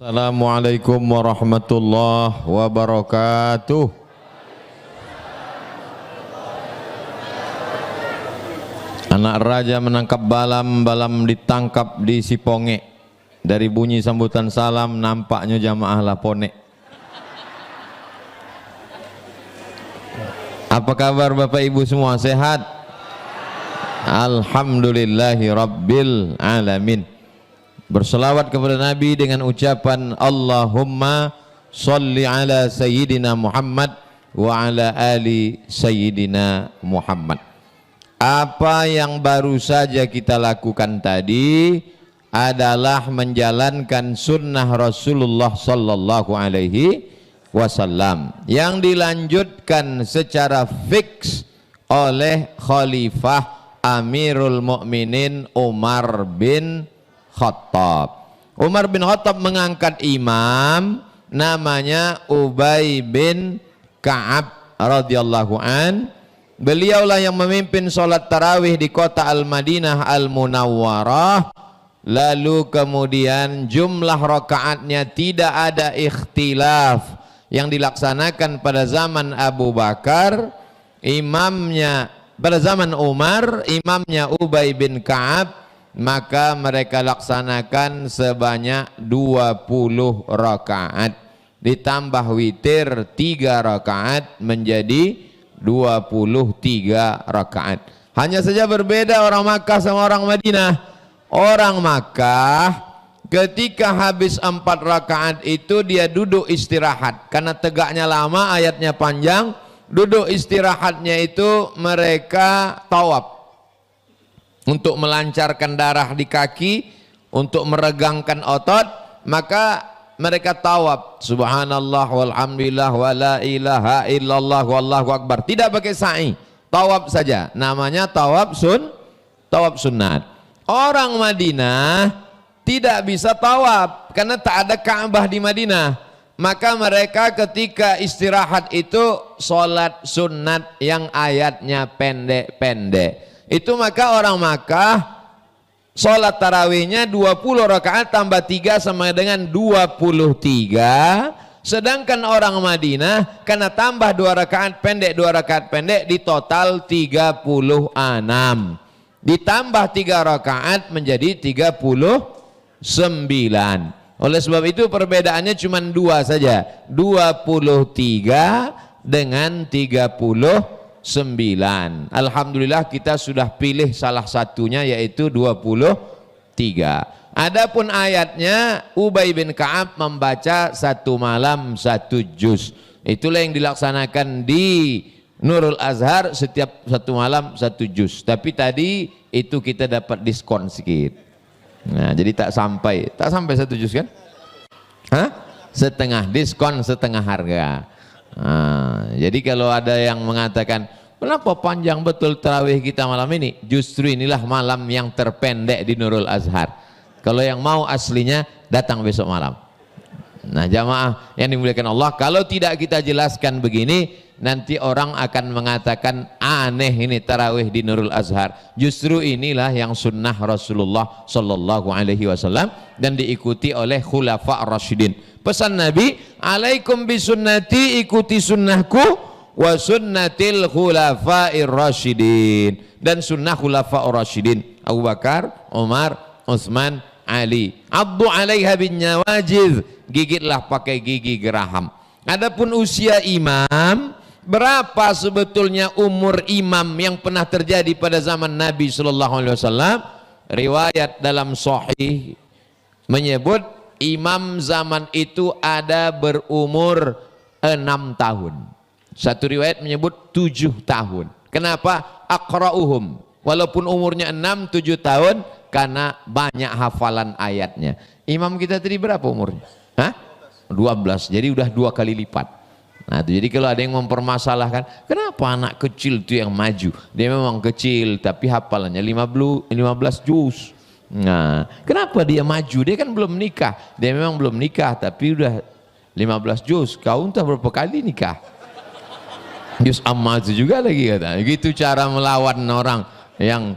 Assalamualaikum warahmatullahi wabarakatuh. Anak raja menangkap balam, balam ditangkap di Siponge. Dari bunyi sambutan salam nampaknya jamaah Lapone. Apa kabar Bapak Ibu semua, sehat? Alhamdulillahi Rabbil Alamin. Berselawat kepada Nabi dengan ucapan Allahumma salli ala Sayyidina Muhammad wa ala ali Sayyidina Muhammad. Apa yang baru saja kita lakukan tadi adalah menjalankan sunnah Rasulullah sallallahu alaihi wasallam yang dilanjutkan secara fix oleh Khalifah Amirul Mukminin Umar bin Khattab. Umar bin Khattab mengangkat imam namanya Ubay bin Ka'ab radhiyallahu an. Beliaulah yang memimpin sholat tarawih di kota Al-Madinah Al-Munawwarah. Lalu kemudian jumlah rakaatnya tidak ada ikhtilaf yang dilaksanakan pada zaman Abu Bakar. Imamnya pada zaman Umar, imamnya Ubay bin Ka'ab. Maka mereka laksanakan sebanyak 20 rakaat ditambah witir 3 rakaat menjadi 23 rakaat. Hanya saja berbeda orang Makkah sama orang Madinah. Orang Makkah ketika habis 4 rakaat itu dia duduk istirahat karena tegaknya lama, ayatnya panjang. Duduk istirahatnya itu mereka tawaf untuk melancarkan darah di kaki, untuk meregangkan otot, maka mereka tawaf subhanallah walhamdulillah wala ilaha illallah wallahu akbar, tidak pakai sa'i, tawaf saja, namanya tawaf sunat. Orang Madinah tidak bisa tawaf karena tak ada Ka'bah di Madinah, maka mereka ketika istirahat itu sholat sunat yang ayatnya pendek-pendek. Itu maka orang Makkah sholat tarawihnya 20 rakaat tambah 3 sama dengan 23. Sedangkan orang Madinah karena tambah 2 rakaat pendek 2 rakaat pendek di total 36. Ditambah 3 rakaat menjadi 39. Oleh sebab itu perbedaannya cuma 2 saja, 23 dengan 39. Alhamdulillah kita sudah pilih salah satunya yaitu 23. Adapun ayatnya Ubay bin Ka'ab membaca 1 malam 1 juz. Itulah yang dilaksanakan di Nurul Azhar, setiap 1 malam 1 juz. Tapi tadi itu kita dapat diskon sedikit. Nah, jadi tak sampai 1 juz kan? Hah? Setengah diskon, setengah harga. Nah, jadi kalau ada yang mengatakan kenapa panjang betul tarawih kita malam ini, justru inilah malam yang terpendek di Nurul Azhar. Kalau yang mau aslinya datang besok malam. Nah jamaah yang dimuliakan Allah, kalau tidak kita jelaskan begini nanti orang akan mengatakan aneh ini tarawih di Nurul Azhar. Justru inilah yang sunnah Rasulullah sallallahu alaihi wasallam dan diikuti oleh khulafa rasyidin. Pesan Nabi, alaikum bisunnati, ikuti sunnahku, wa sunnatil khulafa'ir rasyidin, dan sunnah khulafa'ir rasyidin Abu Bakar, Umar, Utsman, Ali. Addu 'alaiha bin nawajiz, gigitlah pakai gigi geraham. Adapun usia imam, berapa sebetulnya umur imam yang pernah terjadi pada zaman Nabi sallallahu alaihi wasallam? Riwayat dalam sahih menyebut imam zaman itu ada berumur 6 tahun. Satu riwayat menyebut 7 tahun. Kenapa? Aqra'uhum. Walaupun umurnya 6-7 tahun karena banyak hafalan ayatnya. Imam kita tadi berapa umurnya? Hah? 12. Jadi udah 2 kali lipat. Nah, itu jadi kalau ada yang mempermasalahkan, kenapa anak kecil itu yang maju? Dia memang kecil tapi hafalannya 15 juz. Nah, kenapa dia maju? Dia kan belum nikah. Dia memang belum nikah tapi udah 15 juz. Kau entah berapa kali nikah? Juz amma itu juga lagi kata. Gitu cara melawan orang yang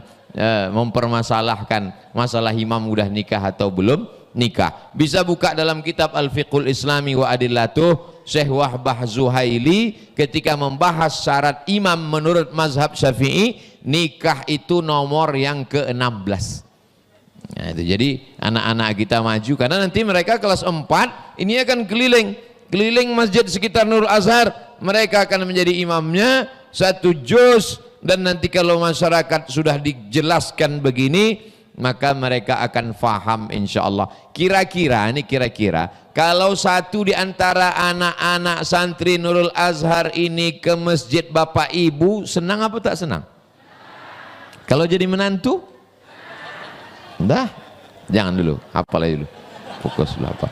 mempermasalahkan masalah imam udah nikah atau belum nikah. Bisa buka dalam kitab Al-Fiqhul Islami wa Adillatuh, Syekh Wahbah Zuhaili ketika membahas syarat imam menurut mazhab Syafi'i, nikah itu nomor yang ke-16. Nah, itu jadi anak-anak kita maju karena nanti mereka kelas 4 ini akan keliling masjid sekitar Nurul Azhar, mereka akan menjadi imamnya 1 juz, dan nanti kalau masyarakat sudah dijelaskan begini maka mereka akan faham insyaallah. Kira-kira kalau satu di antara anak-anak santri Nurul Azhar ini ke masjid bapak ibu, senang apa tak senang? Kalau jadi menantu? Dah, jangan dulu, hafal aja dulu, fokus dulu apa.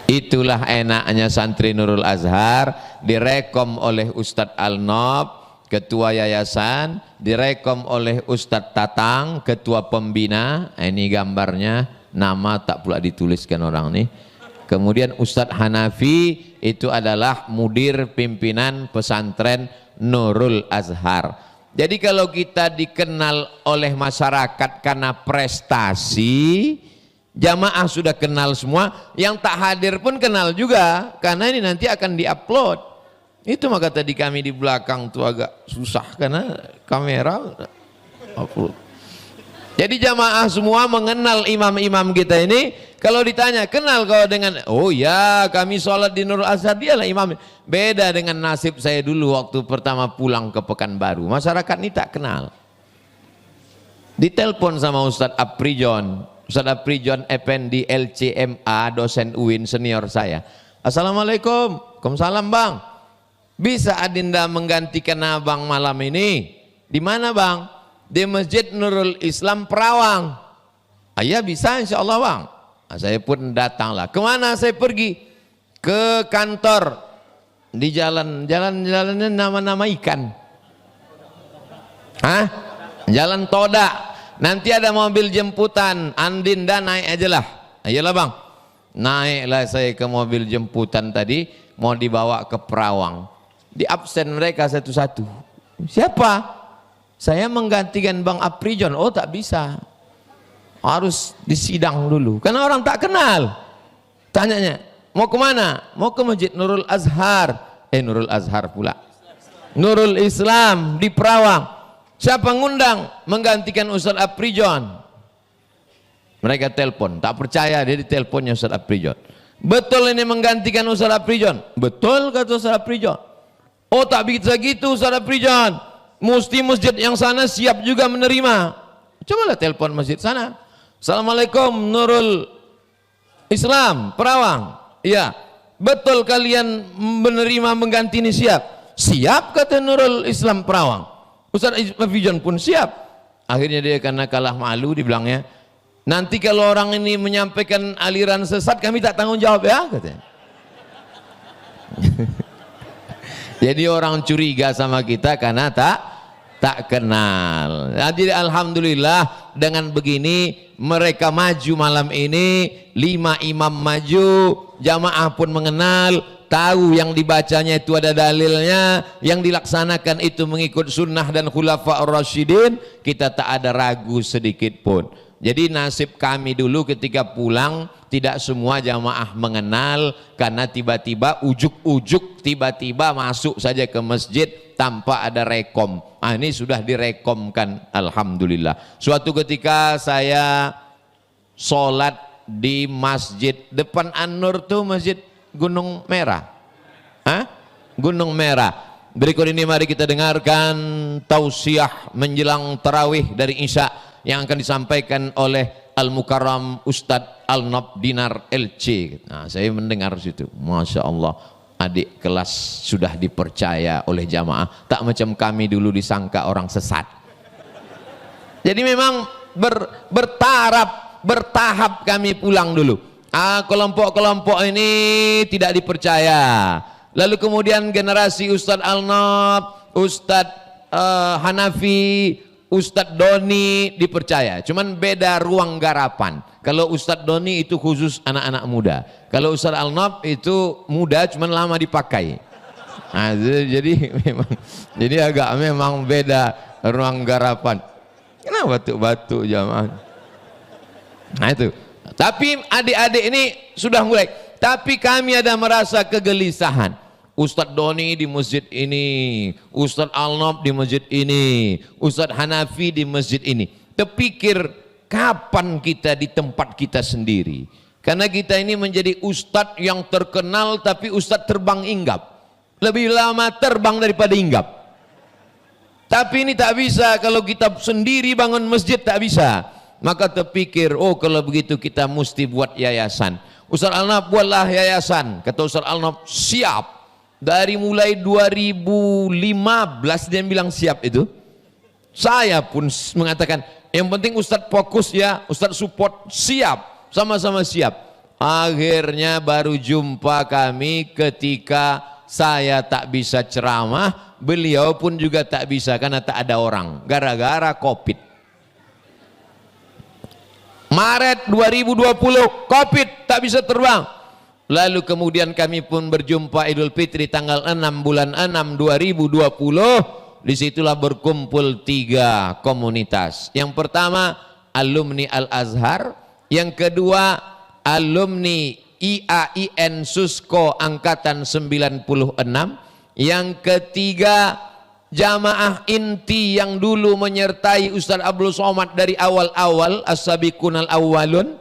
Itulah enaknya santri Nurul Azhar, direkom oleh Ustadz Al-Nob, ketua yayasan, direkom oleh Ustadz Tatang, ketua pembina. Ini gambarnya, nama tak pula dituliskan orang nih. Kemudian Ustadz Hanafi itu adalah mudir pimpinan pesantren Nurul Azhar. Jadi kalau kita dikenal oleh masyarakat karena prestasi, jamaah sudah kenal semua, yang tak hadir pun kenal juga, karena ini nanti akan diupload. Itu maka tadi kami di belakang tuh agak susah karena kamera upload. Jadi jamaah semua mengenal imam-imam kita ini. Kalau ditanya, kenal kau dengan, oh ya kami sholat di Nurul Azhar, dialah imam. Beda dengan nasib saya dulu waktu pertama pulang ke Pekanbaru. Masyarakat ini tak kenal. Ditelepon sama Ustadz Aprijon, Ustadz Aprijon Effendi LCMA, dosen UIN senior saya. Assalamualaikum. Waalaikumsalam bang. Bisa adinda menggantikan abang malam ini? Di mana bang? Di Masjid Nurul Islam Perawang. Iya bisa insya Allah bang. Nah, saya pun datanglah. Kemana saya pergi? Ke kantor. Di jalannya nama-nama ikan. Hah? Jalan Toda. Nanti ada mobil jemputan. Andinda naik aja lah. Ayolah bang. Naiklah saya ke mobil jemputan tadi. Mau dibawa ke Perawang. Di absen mereka satu-satu. Siapa? Saya menggantikan Bang Aprijon. Oh tak bisa. Harus disidang dulu. Karena orang tak kenal. Tanyanya, mau kemana? Mau ke Masjid Nurul Azhar. Nurul Azhar pula. Nurul Islam di Perawang. Siapa ngundang? Menggantikan Ustadz Aprijon. Mereka telepon. Tak percaya dia diteleponnya Ustadz Aprijon. Betul ini menggantikan Ustadz Aprijon? Betul kata Ustadz Aprijon. Oh tak bisa gitu Ustadz Aprijon. Mesti masjid yang sana siap juga menerima. Cobalah telepon masjid sana. Assalamualaikum Nurul Islam Perawang. Iya, betul kalian menerima mengganti ini siap? Siap kata Nurul Islam Perawang. Ustaz Aprijon pun siap. Akhirnya dia karena kalah malu dibilangnya, nanti kalau orang ini menyampaikan aliran sesat kami tak tanggung jawab ya katanya. Jadi orang curiga sama kita karena tak kenal. Jadi alhamdulillah dengan begini mereka maju malam ini, 5 imam maju, jamaah pun mengenal, tahu yang dibacanya itu ada dalilnya, yang dilaksanakan itu mengikut sunnah dan khulafa ar-rasyidin, kita tak ada ragu sedikit pun. Jadi nasib kami dulu ketika pulang tidak semua jamaah mengenal karena tiba-tiba ujuk-ujuk tiba-tiba masuk saja ke masjid tanpa ada rekom. Ah, ini sudah direkomkan alhamdulillah. Suatu ketika saya sholat di masjid depan An-Nur tuh masjid Gunung Merah. Hah? Gunung Merah. Berikut ini mari kita dengarkan tausiah menjelang tarawih dari Isya yang akan disampaikan oleh Al-Mukarram Ustadz Al-Nob Dinar LC. Nah, saya mendengar situ, Masya Allah, adik kelas sudah dipercaya oleh jamaah, tak macam kami dulu disangka orang sesat. Jadi memang bertahap kami pulang dulu. Kelompok-kelompok ini tidak dipercaya. Lalu kemudian generasi Ustadz Al-Nob, Ustadz Hanafi, Ustadz Doni dipercaya, cuman beda ruang garapan. Kalau Ustadz Doni itu khusus anak-anak muda, kalau Ustadz Al-Nob itu muda cuman lama dipakai. Nah, jadi agak memang beda ruang garapan. Kenapa batuk-batuk jamaah? Nah itu Tapi adik-adik ini sudah mulai. Tapi kami ada merasa kegelisahan. Ustadz Doni di masjid ini, Ustadz Alnob di masjid ini, Ustadz Hanafi di masjid ini. Terpikir kapan kita di tempat kita sendiri? Karena kita ini menjadi ustadz yang terkenal, tapi ustadz terbang hinggap. Lebih lama terbang daripada hinggap. Tapi ini tak bisa, kalau kita sendiri bangun masjid tak bisa. Maka terpikir, oh kalau begitu kita mesti buat yayasan. Ustadz Alnob buatlah yayasan. Kata Ustadz Alnob, siap. Dari mulai 2015 dia bilang siap itu. Saya pun mengatakan, yang penting Ustadz fokus ya, Ustadz support, siap. Sama-sama siap. Akhirnya baru jumpa kami ketika saya tak bisa ceramah, beliau pun juga tak bisa karena tak ada orang. Gara-gara COVID. Maret 2020, COVID, tak bisa terbang. Lalu kemudian kami pun berjumpa Idul Fitri tanggal 6 bulan 6 2020. Disitulah berkumpul 3 komunitas. Yang pertama alumni Al-Azhar, yang kedua alumni IAIN Susko Angkatan 96, yang ketiga jamaah inti yang dulu menyertai Ustaz Abdul Somad dari awal-awal As-Sabiqunal Awwalun.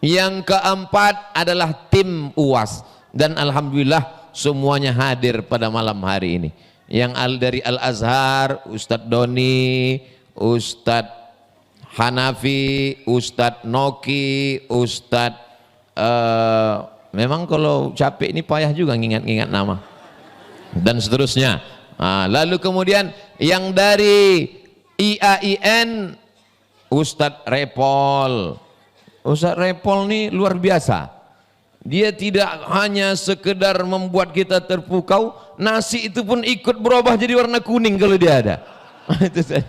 Yang keempat adalah tim UAS, dan alhamdulillah semuanya hadir pada malam hari ini. Yang dari Al-Azhar, Ustadz Doni, Ustadz Hanafi, Ustadz Noki, Ustadz memang kalau capek ini payah juga ngingat-ngingat nama dan seterusnya. Lalu kemudian yang dari IAIN Ustadz Repol. Ustadz Repol ini luar biasa. Dia tidak hanya sekedar membuat kita terpukau, nasi itu pun ikut berubah jadi warna kuning kalau dia ada. Itu saya.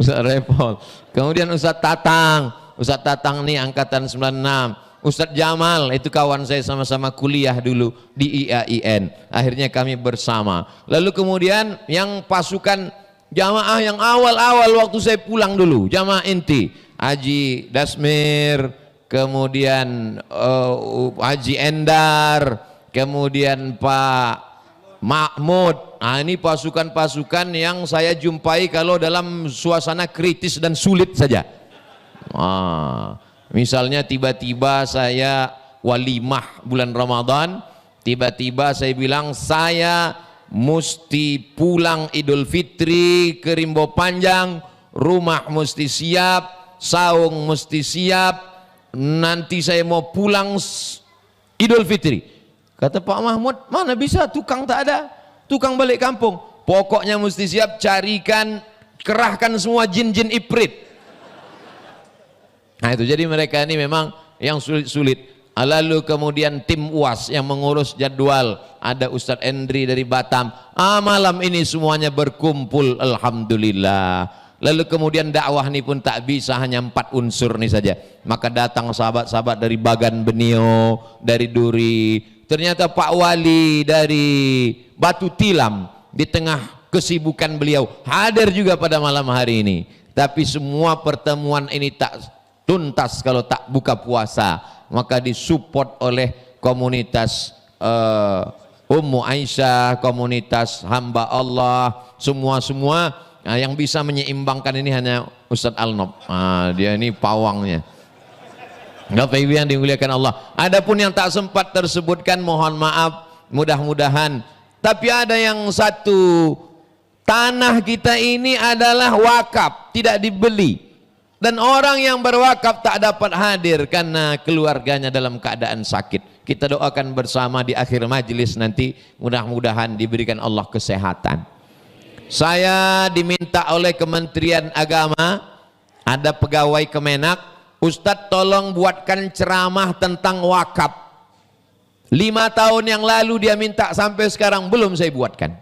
Ustadz Repol. Kemudian Ustadz Tatang nih angkatan 96. Ustadz Jamal itu kawan saya, sama-sama kuliah dulu di IAIN. Akhirnya kami bersama. Lalu kemudian yang pasukan jamaah yang awal-awal waktu saya pulang dulu, jamaah inti. Haji Dasmir, kemudian Haji Endar, kemudian Pak Mahmud. Ini pasukan-pasukan yang saya jumpai kalau dalam suasana kritis dan sulit saja. Misalnya tiba-tiba saya walimah bulan Ramadan, tiba-tiba saya bilang saya mesti pulang Idul Fitri ke Rimbo Panjang, rumah mesti siap, saung mesti siap, nanti saya mau pulang Idul Fitri. Kata Pak Mahmud, mana bisa, tukang tak ada, tukang balik kampung. Pokoknya mesti siap, carikan, kerahkan semua jin-jin iprit. Nah itu, jadi mereka ini memang yang sulit-sulit. Lalu kemudian tim UAS yang mengurus jadwal, ada Ustadz Endri dari Batam. Malam ini semuanya berkumpul, alhamdulillah. Lalu kemudian dakwah ini pun tak bisa hanya 4 unsur ini saja. Maka datang sahabat-sahabat dari Bagan Benio, dari Duri. Ternyata Pak Wali dari Batu Tilam, di tengah kesibukan beliau hadir juga pada malam hari ini. Tapi semua pertemuan ini tak tuntas kalau tak buka puasa. Maka disupport oleh komunitas Ummu Aisyah, komunitas hamba Allah, semua-semua. Yang bisa menyeimbangkan ini hanya Ustadz Alnob. Dia ini pawangnya. Bapak Ibu yang dimuliakan Allah. Adapun yang tak sempat tersebutkan, mohon maaf, mudah-mudahan. Tapi ada yang satu, tanah kita ini adalah wakaf, tidak dibeli. Dan orang yang berwakaf tak dapat hadir karena keluarganya dalam keadaan sakit. Kita doakan bersama di akhir majelis nanti, mudah-mudahan diberikan Allah kesehatan. Saya diminta oleh Kementerian Agama, ada pegawai Kemenak, Ustadz tolong buatkan ceramah tentang wakaf. 5 tahun yang lalu dia minta, sampai sekarang belum saya buatkan.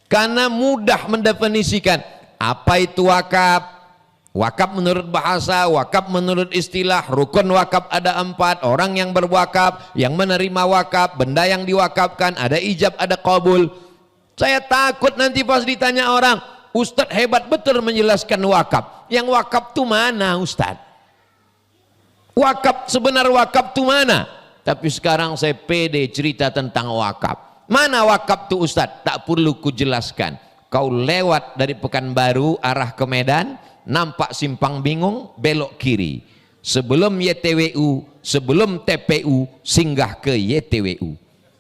Karena mudah mendefinisikan apa itu wakaf. Wakaf menurut bahasa, wakaf menurut istilah, rukun wakaf ada 4, orang yang berwakaf, yang menerima wakaf, benda yang diwakafkan, ada ijab, ada qabul. Saya takut nanti pas ditanya orang, Ustadz hebat betul menjelaskan wakaf. Yang wakaf itu mana Ustadz? Wakaf, sebenar wakaf itu mana? Tapi sekarang saya pede cerita tentang wakaf. Mana wakaf itu Ustadz? Tak perlu kujelaskan. Kau lewat dari Pekanbaru arah ke Medan, nampak simpang bingung, belok kiri. Sebelum YTWU, sebelum TPU, singgah ke YTWU.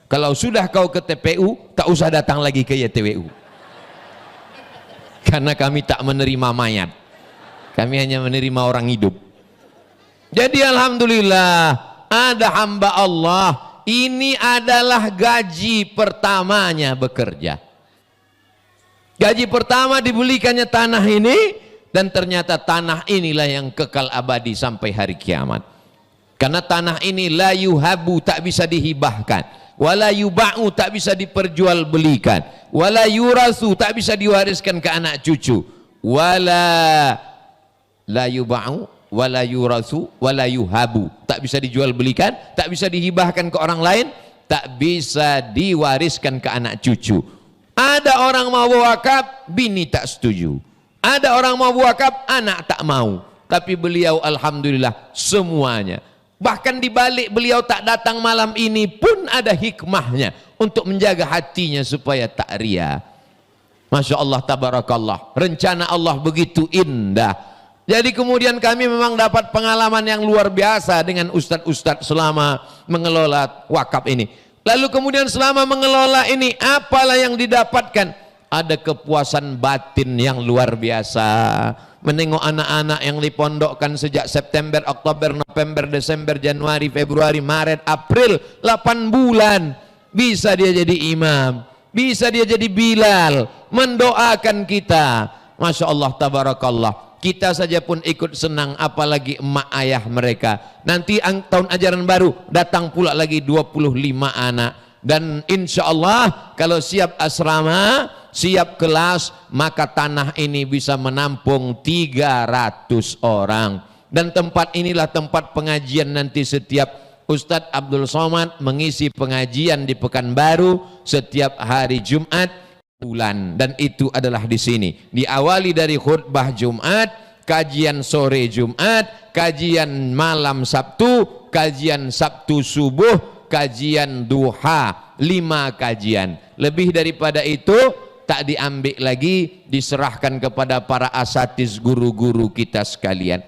Kalau sudah kau ke TPU, tak usah datang lagi ke YTWU. Karena kami tak menerima mayat. Kami hanya menerima orang hidup. Jadi alhamdulillah, ada hamba Allah, ini adalah gaji pertamanya bekerja. Gaji pertama dibelikannya tanah ini, dan ternyata tanah inilah yang kekal abadi sampai hari kiamat. Karena tanah ini la yuhabu, tak bisa dihibahkan, wala yuba'u, tak bisa diperjualbelikan, wala yurasu, tak bisa diwariskan ke anak cucu, wala la yuba'u wala yurasu wala yuhabu, tak bisa dijual belikan, tak bisa dihibahkan ke orang lain, tak bisa diwariskan ke anak cucu. Ada orang mau wakaf, bini tak setuju. Ada orang mau wakaf, anak tak mau. Tapi beliau alhamdulillah semuanya. Bahkan dibalik beliau tak datang malam ini pun ada hikmahnya untuk menjaga hatinya supaya tak ria. Masya Allah, tabarakallah. Rencana Allah begitu indah. Jadi kemudian kami memang dapat pengalaman yang luar biasa dengan ustadz-ustadz selama mengelola wakaf ini. Lalu kemudian selama mengelola ini, apalah yang didapatkan? Ada kepuasan batin yang luar biasa. Menengok anak-anak yang dipondokkan sejak September, Oktober, November, Desember, Januari, Februari, Maret, April, 8 bulan. Bisa dia jadi imam, bisa dia jadi Bilal, mendoakan kita. Masya Allah, tabarakallah. Kita saja pun ikut senang, apalagi emak ayah mereka. Nanti tahun ajaran baru datang pula lagi 25 anak. Dan insya Allah kalau siap asrama, siap kelas, maka tanah ini bisa menampung 300 orang. Dan tempat inilah tempat pengajian nanti setiap Ustadz Abdul Somad mengisi pengajian di Pekanbaru setiap hari Jumat bulan, dan itu adalah di sini. Diawali dari khutbah Jumat, kajian sore Jumat, kajian malam Sabtu, kajian Sabtu subuh, kajian duha, 5 kajian. Lebih daripada itu tak diambil lagi, diserahkan kepada para asatiz, guru-guru kita sekalian.